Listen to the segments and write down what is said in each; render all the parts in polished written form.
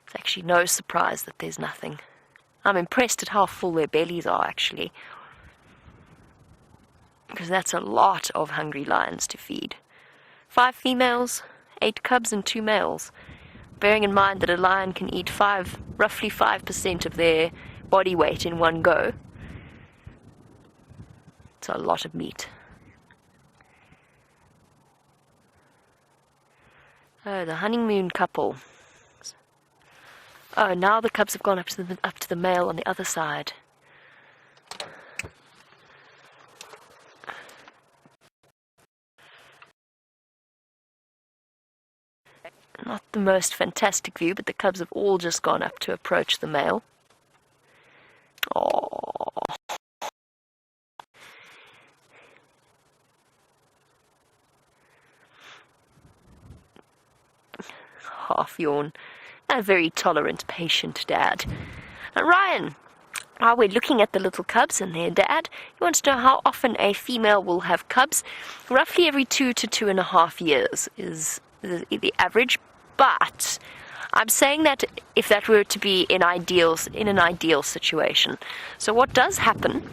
It's actually no surprise that there's nothing. I'm impressed at how full their bellies are, actually, because that's a lot of hungry lions to feed. 5 females, 8 cubs, and 2 males. Bearing in mind that a lion can eat roughly 5% of their body weight in one go. It's a lot of meat. Oh, the honeymoon couple. Oh, now the cubs have gone up to the male on the other side. Not the most fantastic view, but the cubs have all just gone up to approach the male. Oh. Half yawn. A very tolerant, patient dad. And Ryan, while we're looking at the little cubs and their dad, he wants to know how often a female will have cubs. Roughly every 2 to 2.5 years is the average, but I'm saying that if that were to be in an ideal situation. So what does happen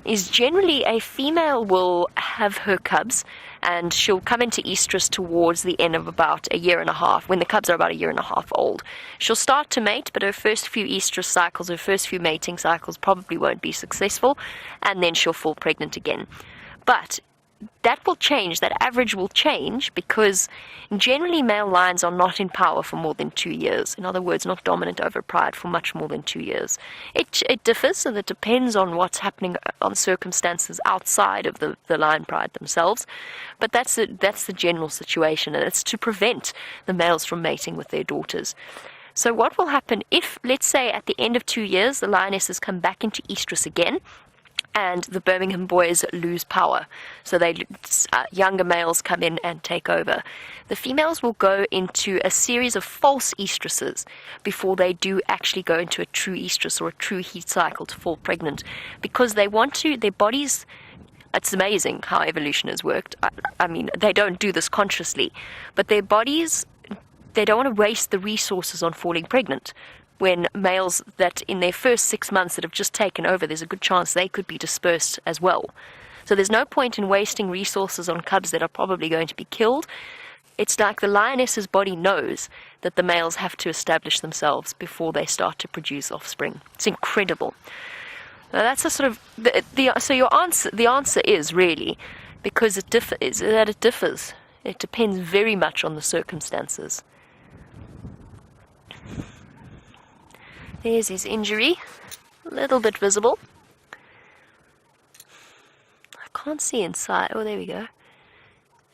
is generally a female will have her cubs, and she'll come into estrus towards the end of about 1.5 years, when the cubs are about 1.5 years old. She'll start to mate, but her first few estrus cycles, her first few mating cycles probably won't be successful, and then she'll fall pregnant again. But that will change, that average will change, because generally male lions are not in power for more than 2 years. In other words, not dominant over pride for much more than 2 years. It differs, so that depends on what's happening, on circumstances outside of the lion pride themselves. But that's the general situation, and it's to prevent the males from mating with their daughters. So what will happen if, let's say, at the end of 2 years, the lionesses come back into estrus again, and the Birmingham boys lose power, so younger males come in and take over. The females will go into a series of false estruses before they do actually go into a true estrus or a true heat cycle to fall pregnant, because they want to, their bodies, it's amazing how evolution has worked. I mean, they don't do this consciously, but their bodies, they don't want to waste the resources on falling pregnant. When males that in their first 6 months that have just taken over, there's a good chance they could be dispersed as well. So there's no point in wasting resources on cubs that are probably going to be killed. It's like the lioness's body knows that the males have to establish themselves before they start to produce offspring. It's incredible. Now that's a sort of the answer is really, because it differs. It depends very much on the circumstances. There's his injury, a little bit visible. I can't see inside. Oh, there we go.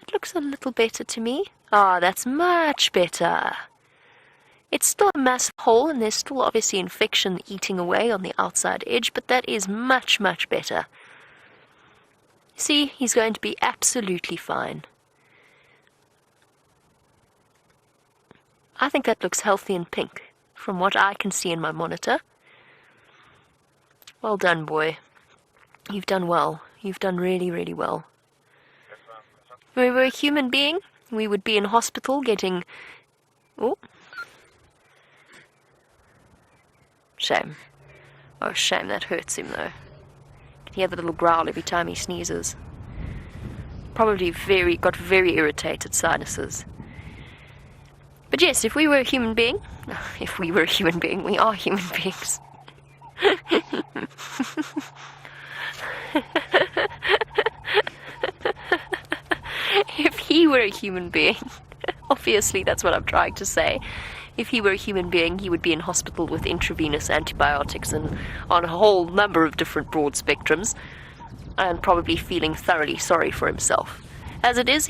It looks a little better to me. Ah, that's much better. It's still a massive hole, and there's still obviously infection eating away on the outside edge, but that is much, much better. See, he's going to be absolutely fine. I think that looks healthy and pink, from what I can see in my monitor. Well done, boy. You've done well. You've done really, really well. If we were a human being, we would be in hospital getting... Oh. Shame. Oh, shame, that hurts him, though. You can hear the little growl every time he sneezes. Probably got very irritated sinuses. But yes, if we were a human being, we are human beings. If he were a human being, obviously that's what I'm trying to say. If he were a human being, he would be in hospital with intravenous antibiotics and on a whole number of different broad spectrums, and probably feeling thoroughly sorry for himself. As it is,